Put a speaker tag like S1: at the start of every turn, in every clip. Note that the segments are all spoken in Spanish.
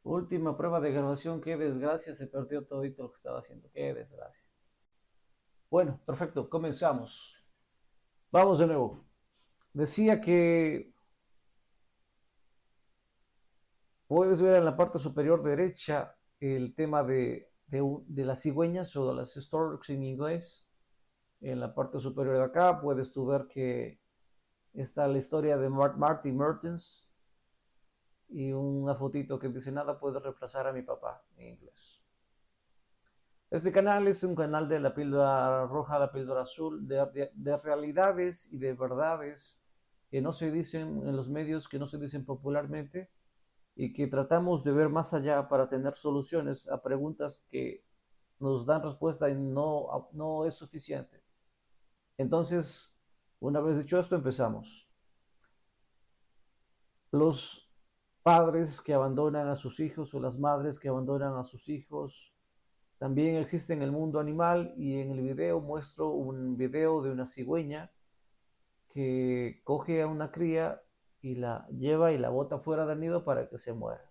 S1: Última prueba de grabación, qué desgracia, se perdió todo lo que estaba haciendo, qué desgracia. Bueno, perfecto, comenzamos. Vamos de nuevo. Decía que puedes ver en la parte superior derecha el tema de las cigüeñas o de las storks en inglés. En la parte superior de acá puedes tú ver que está la historia de Marty Mertens y una fotito que dice nada puede reemplazar a mi papá en inglés. Este canal es un canal de la píldora roja, la píldora azul, de realidades y de verdades que no se dicen en los medios, que no se dicen popularmente y que tratamos de ver más allá para tener soluciones a preguntas que nos dan respuesta y no es suficiente. Entonces, una vez dicho esto, empezamos. Los padres que abandonan a sus hijos o las madres que abandonan a sus hijos también existe en el mundo animal y en el video muestro un video de una cigüeña que coge a una cría y la lleva y la bota fuera del nido para que se muera.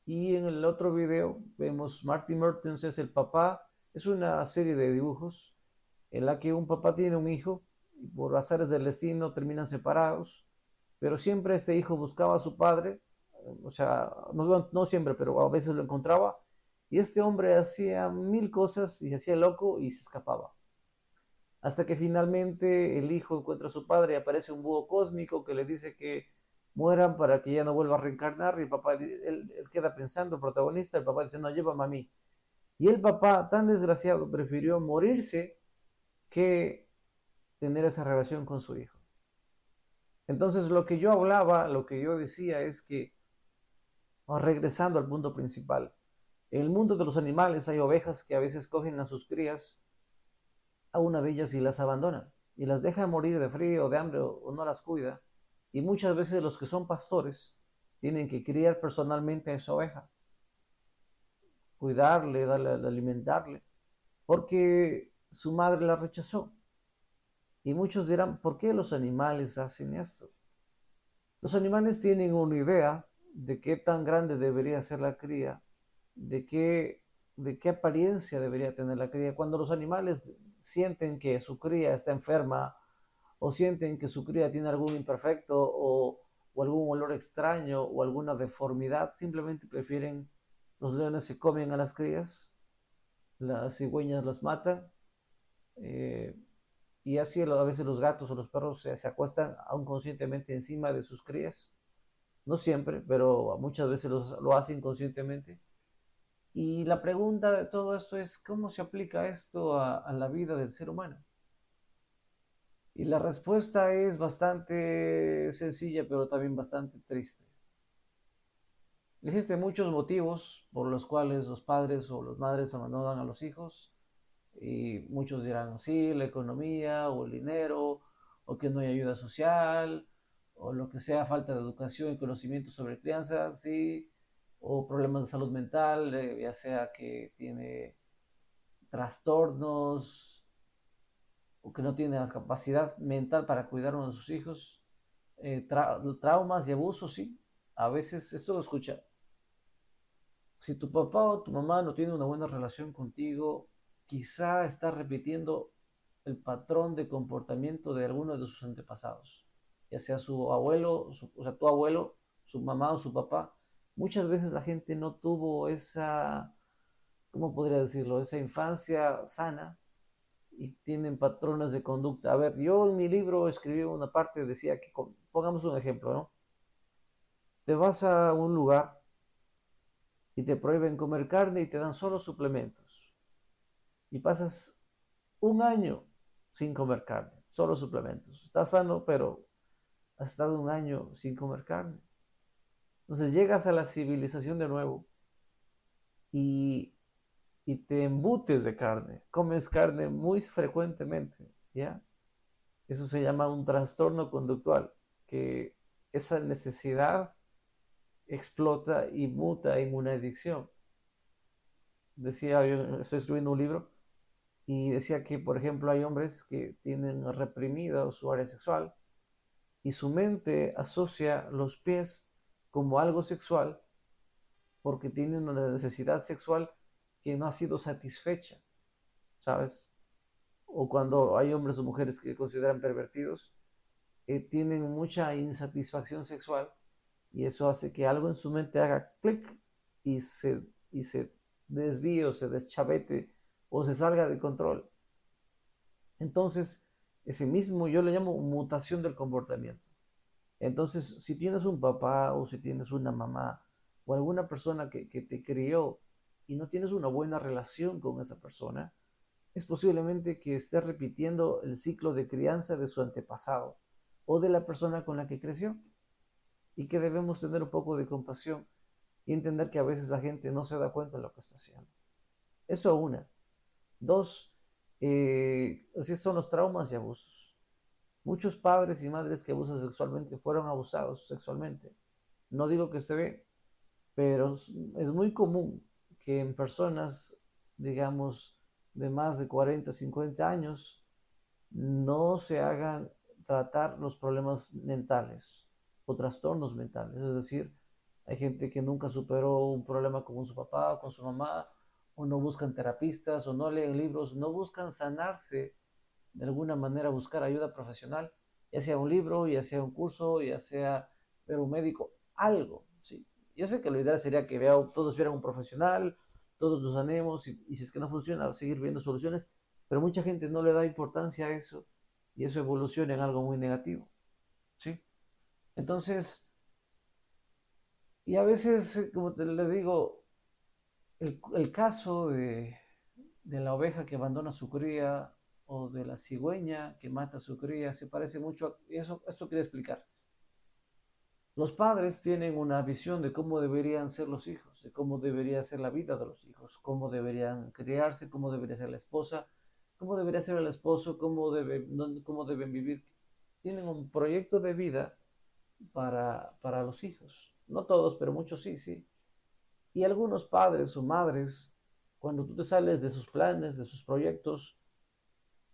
S1: Y en el otro video vemos Marty Mertens es el papá, es una serie de dibujos en la que un papá tiene un hijo y por azares del destino terminan separados, pero siempre este hijo buscaba a su padre, o sea, no siempre, pero a veces lo encontraba, y este hombre hacía mil cosas y se hacía loco y se escapaba. Hasta que finalmente el hijo encuentra a su padre y aparece un búho cósmico que le dice que mueran para que ya no vuelva a reencarnar, y el papá, él queda pensando, el protagonista, el papá dice, no, llévame a mí. Y el papá, tan desgraciado, prefirió morirse que tener esa relación con su hijo. Entonces lo que yo hablaba, lo que yo decía es que, regresando al punto principal, en el mundo de los animales hay ovejas que a veces cogen a sus crías, a una de ellas y las abandonan, y las dejan morir de frío, de hambre o no las cuida. Y muchas veces los que son pastores tienen que criar personalmente a esa oveja, cuidarle, darle, alimentarle, porque su madre la rechazó. Y muchos dirán, ¿por qué los animales hacen esto? Los animales tienen una idea de qué tan grande debería ser la cría, de qué apariencia debería tener la cría. Cuando los animales sienten que su cría está enferma o sienten que su cría tiene algún imperfecto o algún olor extraño o alguna deformidad, simplemente prefieren, los leones se comen a las crías, las cigüeñas las matan, eh, y así a veces los gatos o los perros se acuestan aún conscientemente encima de sus crías. No siempre, pero muchas veces lo hacen conscientemente. Y la pregunta de todo esto es, ¿cómo se aplica esto a la vida del ser humano? Y la respuesta es bastante sencilla, pero también bastante triste. Existen muchos motivos por los cuales los padres o las madres abandonan a los hijos. Y muchos dirán, sí, la economía o el dinero, o que no hay ayuda social, o lo que sea, falta de educación y conocimiento sobre crianza, sí, o problemas de salud mental, ya sea que tiene trastornos o que no tiene la capacidad mental para cuidar a uno de sus hijos, traumas y abusos, sí. A veces esto lo escucha. Si tu papá o tu mamá no tiene una buena relación contigo, quizá está repitiendo el patrón de comportamiento de alguno de sus antepasados, ya sea su abuelo, o sea, tu abuelo, su mamá o su papá. Muchas veces la gente no tuvo esa, ¿cómo podría decirlo? Esa infancia sana y tienen patrones de conducta. A ver, yo en mi libro escribí una parte, decía que, pongamos un ejemplo, ¿no? Te vas a un lugar y te prohíben comer carne y te dan solo suplementos. Y pasas un año sin comer carne, solo suplementos. Estás sano, pero has estado un año sin comer carne. Entonces llegas a la civilización de nuevo y, y te embutes de carne, comes carne muy frecuentemente, ¿ya? Eso se llama un trastorno conductual, que esa necesidad explota y muta en una adicción. Decía, yo estoy escribiendo un libro y decía que, por ejemplo, hay hombres que tienen reprimida su área sexual y su mente asocia los pies como algo sexual porque tienen una necesidad sexual que no ha sido satisfecha, ¿sabes? O cuando hay hombres o mujeres que consideran pervertidos, tienen mucha insatisfacción sexual y eso hace que algo en su mente haga clic y se desvíe o se deschavete o se salga de control. Entonces, ese mismo yo le llamo mutación del comportamiento. Entonces, si tienes un papá o si tienes una mamá o alguna persona que te crió y no tienes una buena relación con esa persona, es posiblemente que esté repitiendo el ciclo de crianza de su antepasado o de la persona con la que creció y que debemos tener un poco de compasión y entender que a veces la gente no se da cuenta de lo que está haciendo. Eso una. Dos, así son los traumas y abusos. Muchos padres y madres que abusan sexualmente fueron abusados sexualmente. No digo que esté bien, pero es muy común que en personas, digamos, de más de 40, 50 años, no se hagan tratar los problemas mentales o trastornos mentales. Es decir, hay gente que nunca superó un problema con su papá o con su mamá, o no buscan terapistas, o no leen libros, no buscan sanarse de alguna manera, buscar ayuda profesional, ya sea un libro, ya sea un curso, ya sea ver un médico, algo, ¿sí? Yo sé que lo ideal sería que todos vieran un profesional, todos nos sanemos y si es que no funciona, seguir viendo soluciones, pero mucha gente no le da importancia a eso y eso evoluciona en algo muy negativo, ¿sí? Entonces, y a veces, como te le digo, el caso de la oveja que abandona su cría o de la cigüeña que mata a su cría se parece mucho a eso. Esto quiero explicar. Los padres tienen una visión de cómo deberían ser los hijos, de cómo debería ser la vida de los hijos, cómo deberían criarse, cómo debería ser la esposa, cómo debería ser el esposo, cómo deben vivir. Tienen un proyecto de vida para los hijos. No todos, pero muchos sí, sí. Y algunos padres o madres, cuando tú te sales de sus planes, de sus proyectos,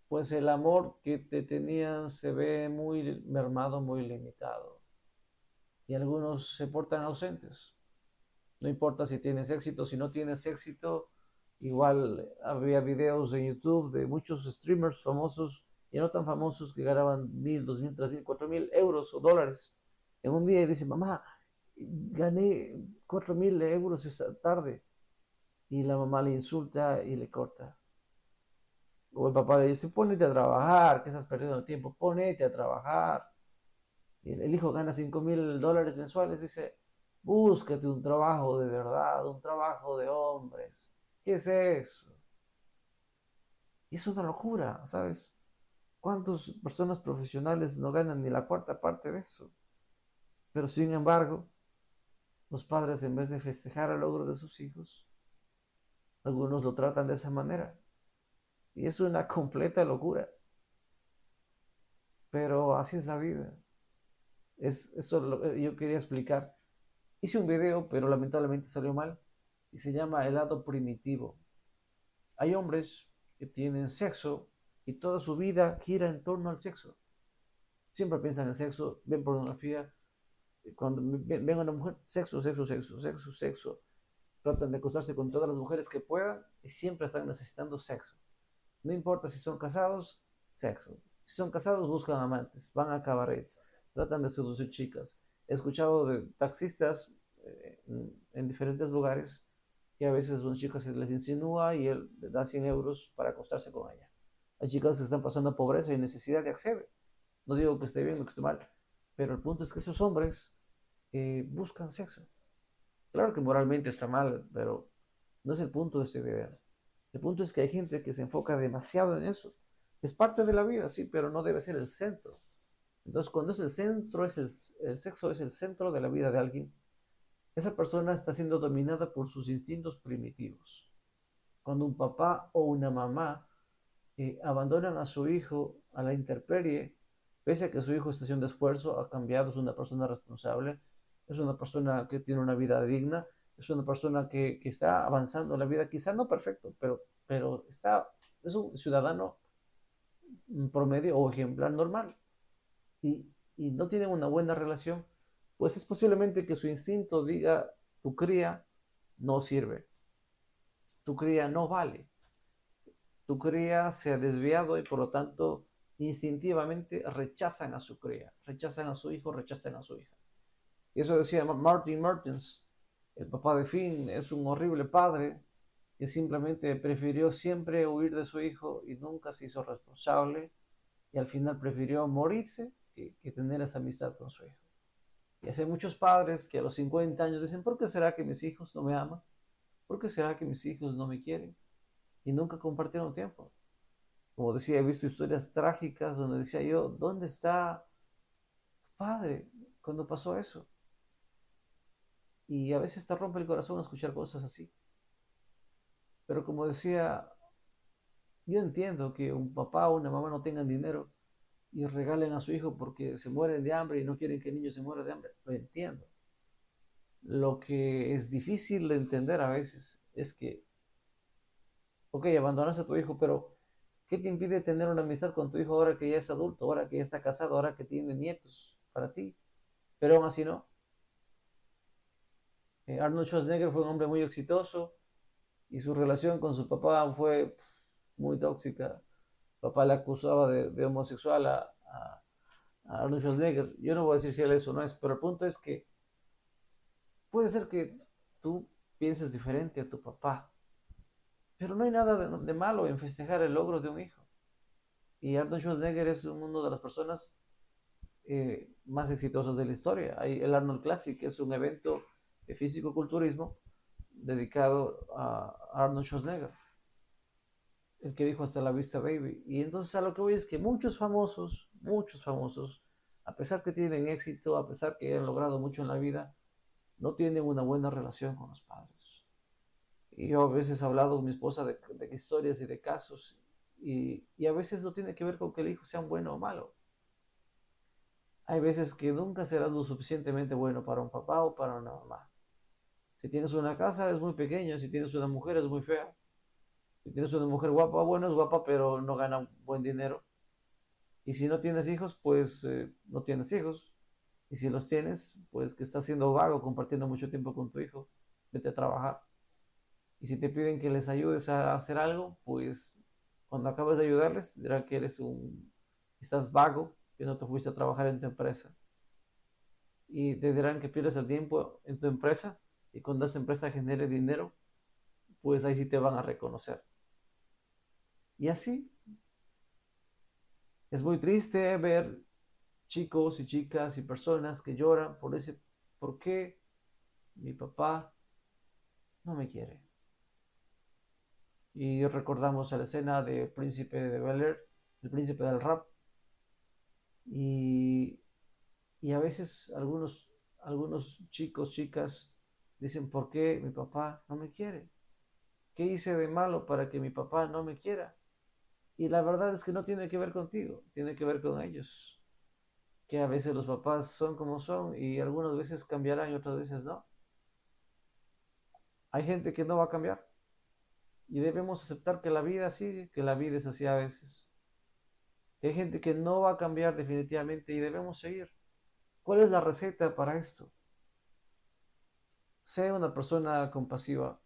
S1: pues el amor que te tenían se ve muy mermado, muy limitado. Y algunos se portan ausentes. No importa si tienes éxito, si no tienes éxito, igual había videos en YouTube de muchos streamers famosos y no tan famosos que ganaban 1.000, 2.000, 3.000, 4.000 euros o dólares en un día y dicen, mamá, gané 4.000 euros esta tarde. Y la mamá le insulta y le corta. O el papá le dice, ponete a trabajar, que estás perdiendo el tiempo, ponete a trabajar. Y el hijo gana 5.000 dólares mensuales, dice, búscate un trabajo de verdad, un trabajo de hombres. ¿Qué es eso? Y es una locura, ¿sabes? ¿Cuántas personas profesionales no ganan ni la cuarta parte de eso? Pero sin embargo, los padres en vez de festejar el logro de sus hijos, algunos lo tratan de esa manera. Y es una completa locura. Pero así es la vida. Eso lo que yo quería explicar. Hice un video, pero lamentablemente salió mal. Y se llama El lado primitivo. Hay hombres que tienen sexo y toda su vida gira en torno al sexo. Siempre piensan en sexo, ven pornografía. Cuando ven a una mujer, sexo, sexo, sexo, sexo, sexo. Tratan de acostarse con todas las mujeres que puedan y siempre están necesitando sexo. No importa si son casados, sexo. Si son casados, buscan amantes, van a cabarets, tratan de seducir chicas. He escuchado de taxistas en diferentes lugares que a veces una chica se les insinúa y él le da 100 euros para acostarse con ella. Hay chicas que están pasando pobreza y necesidad de acceder. No digo que esté bien o que esté mal, pero el punto es que esos hombres buscan sexo. Claro que moralmente está mal, pero no es el punto de este video. El punto es que hay gente que se enfoca demasiado en eso. Es parte de la vida, sí, pero no debe ser el centro. Entonces, cuando es el centro, el sexo es el centro de la vida de alguien, esa persona está siendo dominada por sus instintos primitivos. Cuando un papá o una mamá abandonan a su hijo a la intemperie, pese a que su hijo está haciendo esfuerzo, ha cambiado, es una persona responsable, es una persona que tiene una vida digna, es una persona que está avanzando en la vida, quizá no perfecto, pero es un ciudadano promedio o ejemplar normal y no tienen una buena relación, pues es posiblemente que su instinto diga, tu cría no sirve, tu cría no vale, tu cría se ha desviado y por lo tanto instintivamente rechazan a su cría, rechazan a su hijo, rechazan a su hija. Y eso decía Martin Martins, el papá de Finn, es un horrible padre que simplemente prefirió siempre huir de su hijo y nunca se hizo responsable y al final prefirió morirse que tener esa amistad con su hijo. Y así hay muchos padres que a los 50 años dicen, ¿por qué será que mis hijos no me aman? ¿Por qué será que mis hijos no me quieren? Y nunca compartieron tiempo. Como decía, he visto historias trágicas donde decía yo, ¿dónde está tu padre cuando pasó eso? Y a veces te rompe el corazón escuchar cosas así. Pero como decía, yo entiendo que un papá o una mamá no tengan dinero y regalen a su hijo porque se mueren de hambre y no quieren que el niño se muera de hambre. Lo entiendo. Lo que es difícil de entender a veces es que, ok, abandonas a tu hijo, pero ¿qué te impide tener una amistad con tu hijo ahora que ya es adulto, ahora que ya está casado, ahora que tiene nietos para ti? Pero aún así no. Arnold Schwarzenegger fue un hombre muy exitoso y su relación con su papá fue muy tóxica. Papá le acusaba de homosexual a Arnold Schwarzenegger. Yo no voy a decir si él es o no es, pero el punto es que puede ser que tú pienses diferente a tu papá, pero no hay nada de malo en festejar el logro de un hijo. Y Arnold Schwarzenegger es una de las personas más exitosas de la historia. Hay el Arnold Classic, que es un evento de físico-culturismo dedicado a Arnold Schwarzenegger, el que dijo hasta la vista baby. Y entonces a lo que voy es que muchos famosos, a pesar que tienen éxito, a pesar que han logrado mucho en la vida, no tienen una buena relación con los padres. Y yo a veces he hablado con mi esposa de historias y de casos, y a veces no tiene que ver con que el hijo sea bueno o malo. Hay veces que nunca serás lo suficientemente bueno para un papá o para una mamá. Si tienes una casa es muy pequeña, si tienes una mujer es muy fea. Si tienes una mujer guapa, bueno, es guapa, pero no gana buen dinero. Y si no tienes hijos, pues no tienes hijos. Y si los tienes, pues que estás siendo vago, compartiendo mucho tiempo con tu hijo, vete a trabajar. Y si te piden que les ayudes a hacer algo, pues cuando acabes de ayudarles, dirán que estás vago, que no te fuiste a trabajar en tu empresa. Y te dirán que pierdes el tiempo en tu empresa y cuando esa empresa genere dinero, pues ahí sí te van a reconocer. Y así es muy triste ver chicos y chicas y personas que lloran por ese, ¿por qué mi papá no me quiere? Y recordamos a la escena de Príncipe de Bel-Air, el príncipe del rap, y, y a veces algunos chicos, chicas dicen, ¿por qué mi papá no me quiere? ¿Qué hice de malo para que mi papá no me quiera? Y la verdad es que no tiene que ver contigo, tiene que ver con ellos. Que a veces los papás son como son y algunas veces cambiarán y otras veces no. Hay gente que no va a cambiar y debemos aceptar que la vida sigue, que la vida es así a veces. Hay gente que no va a cambiar definitivamente y debemos seguir. ¿Cuál es la receta para esto? Sea una persona compasiva,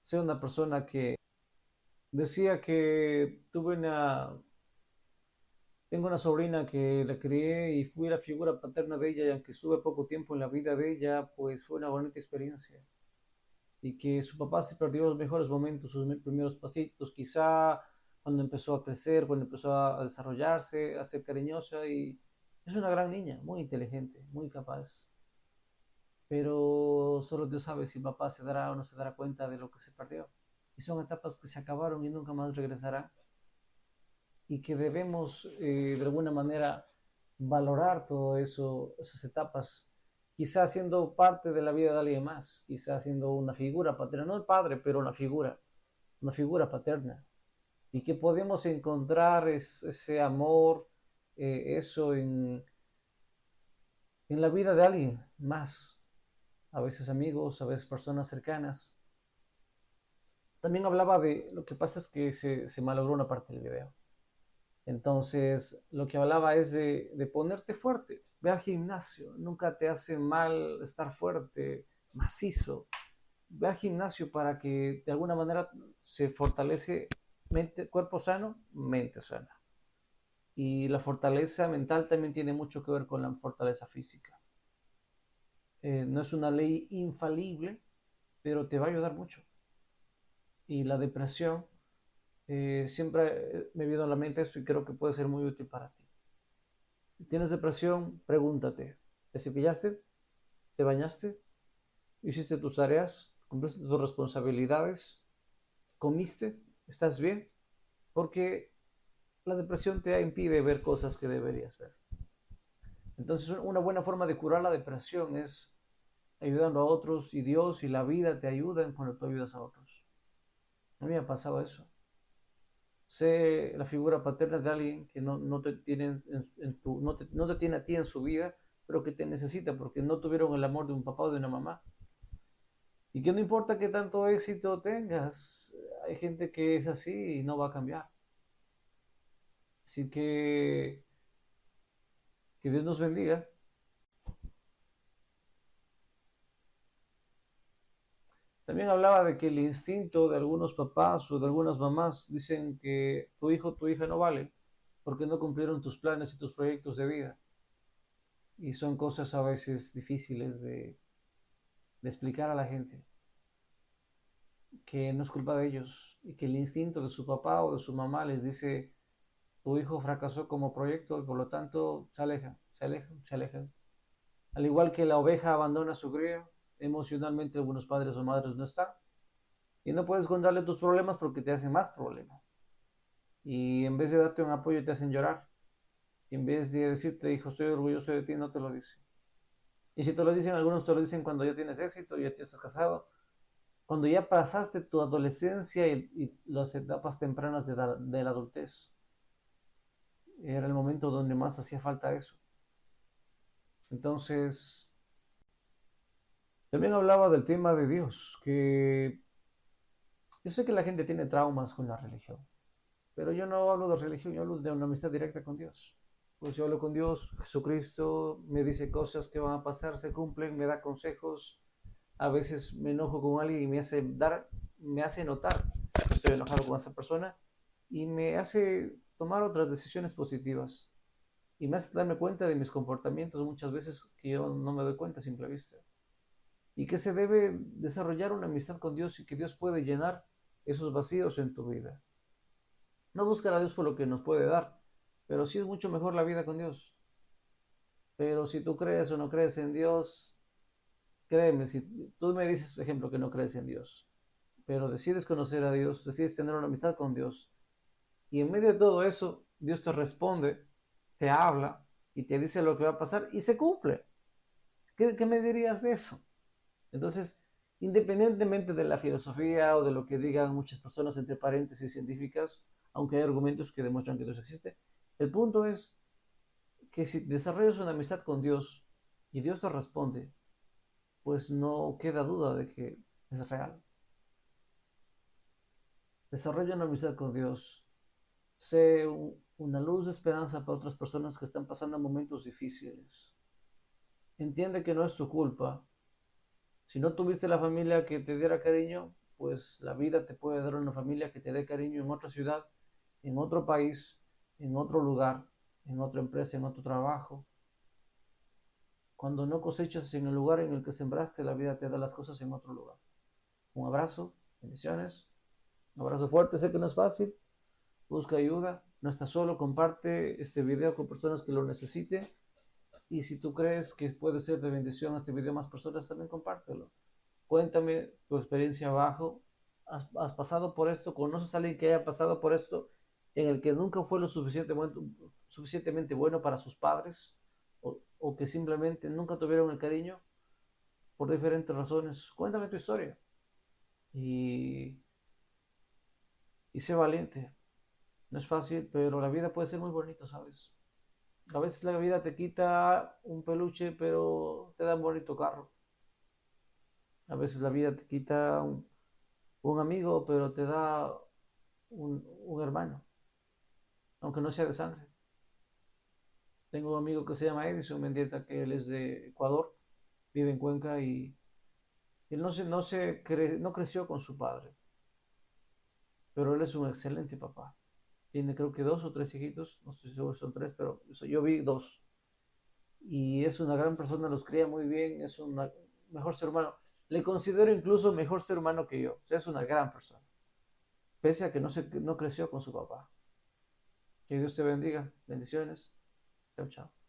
S1: sea una persona que decía que tengo una sobrina que la crié y fui la figura paterna de ella y aunque estuve poco tiempo en la vida de ella, pues fue una bonita experiencia. Y que su papá se perdió los mejores momentos, sus primeros pasitos, quizá cuando empezó a crecer, cuando empezó a desarrollarse, a ser cariñosa y es una gran niña, muy inteligente, muy capaz. Pero solo Dios sabe si el papá se dará o no se dará cuenta de lo que se perdió. Y son etapas que se acabaron y nunca más regresarán y que debemos de alguna manera valorar todo eso, esas etapas, quizás siendo parte de la vida de alguien más, quizás siendo una figura paterna, no el padre, pero una figura paterna, y que podemos encontrar ese amor, eso en la vida de alguien más, a veces amigos, a veces personas cercanas. También hablaba de, lo que pasa es que se malogró una parte del video. Entonces, lo que hablaba es de ponerte fuerte. Ve al gimnasio, nunca te hace mal estar fuerte, macizo. Ve al gimnasio para que de alguna manera se fortalece mente, cuerpo sano, mente sana. Y la fortaleza mental también tiene mucho que ver con la fortaleza física. No es una ley infalible, pero te va a ayudar mucho. Y la depresión, siempre me viene a la mente esto y creo que puede ser muy útil para ti. Si tienes depresión, pregúntate, ¿te cepillaste? ¿Te bañaste? ¿Hiciste tus tareas? ¿Cumpliste tus responsabilidades? ¿Comiste? ¿Estás bien? Porque la depresión te impide ver cosas que deberías ver. Entonces, una buena forma de curar la depresión es ayudando a otros y Dios y la vida te ayudan cuando tú ayudas a otros. A mí me ha pasado eso. Sé la figura paterna de alguien que no te tiene, no te tiene a ti en su vida, pero que te necesita porque no tuvieron el amor de un papá o de una mamá. Y que no importa qué tanto éxito tengas, hay gente que es así y no va a cambiar. Así que Dios nos bendiga. También hablaba de que el instinto de algunos papás o de algunas mamás dicen que tu hijo o tu hija no vale porque no cumplieron tus planes y tus proyectos de vida. Y son cosas a veces difíciles de explicar a la gente, que no es culpa de ellos y que el instinto de su papá o de su mamá les dice, tu hijo fracasó como proyecto y por lo tanto se alejan, se alejan, se alejan. Al igual que la oveja abandona su cría, emocionalmente algunos padres o madres no están y no puedes contarle tus problemas porque te hacen más problemas. Y en vez de darte un apoyo te hacen llorar. Y en vez de decirte, hijo, estoy orgulloso de ti, no te lo dicen. Y si te lo dicen, algunos te lo dicen cuando ya tienes éxito, ya te estás casado, cuando ya pasaste tu adolescencia y las etapas tempranas de la adultez. Era el momento donde más hacía falta eso. Entonces, también hablaba del tema de Dios, que yo sé que la gente tiene traumas con la religión, pero yo no hablo de religión, yo hablo de una amistad directa con Dios. Pues yo hablo con Dios, Jesucristo me dice cosas que van a pasar, se cumplen, me da consejos. A veces me enojo con alguien y me hace notar que estoy enojado con esa persona y me hace tomar otras decisiones positivas. Y me hace darme cuenta de mis comportamientos muchas veces que yo no me doy cuenta a simple vista. Y que se debe desarrollar una amistad con Dios y que Dios puede llenar esos vacíos en tu vida. No buscar a Dios por lo que nos puede dar, pero sí es mucho mejor la vida con Dios. Pero si tú crees o no crees en Dios, créeme, si tú me dices, por ejemplo, que no crees en Dios, pero decides conocer a Dios, decides tener una amistad con Dios, y en medio de todo eso, Dios te responde, te habla y te dice lo que va a pasar y se cumple. ¿Qué me dirías de eso? Entonces, independientemente de la filosofía o de lo que digan muchas personas entre paréntesis científicas, aunque hay argumentos que demuestran que Dios existe, el punto es que si desarrollas una amistad con Dios y Dios te responde, pues no queda duda de que es real. Desarrolla una amistad con Dios. Sé una luz de esperanza para otras personas que están pasando momentos difíciles. Entiende que no es tu culpa. Si no tuviste la familia que te diera cariño, pues la vida te puede dar una familia que te dé cariño en otra ciudad, en otro país, en otro lugar, en otra empresa, en otro trabajo. Cuando no cosechas en el lugar en el que sembraste, la vida te da las cosas en otro lugar. Un abrazo, bendiciones, un abrazo fuerte, sé que no es fácil, busca ayuda, no estás solo, comparte este video con personas que lo necesiten y si tú crees que puede ser de bendición este video a más personas, también compártelo. Cuéntame tu experiencia abajo. ¿Has pasado por esto? ¿Conoces a alguien que haya pasado por esto en el que nunca fue lo suficientemente bueno para sus padres? ¿O que simplemente nunca tuvieron el cariño por diferentes razones? Cuéntame tu historia y, y sé valiente. No es fácil, pero la vida puede ser muy bonita, ¿sabes? A veces la vida te quita un peluche, pero te da un bonito carro. A veces la vida te quita un amigo, pero te da un hermano. aunque no sea de sangre. Tengo un amigo que se llama Edison Mendieta, que él es de Ecuador, vive en Cuenca y él no creció con su padre, pero él es un excelente papá. Tiene creo que dos o tres hijitos, no estoy seguro si son tres, pero yo vi dos. Y es una gran persona, los cría muy bien, es un mejor ser humano. Le considero incluso mejor ser humano que yo. O sea, es una gran persona, pese a que no creció con su papá. Que Dios te bendiga. Bendiciones. Chao, chao.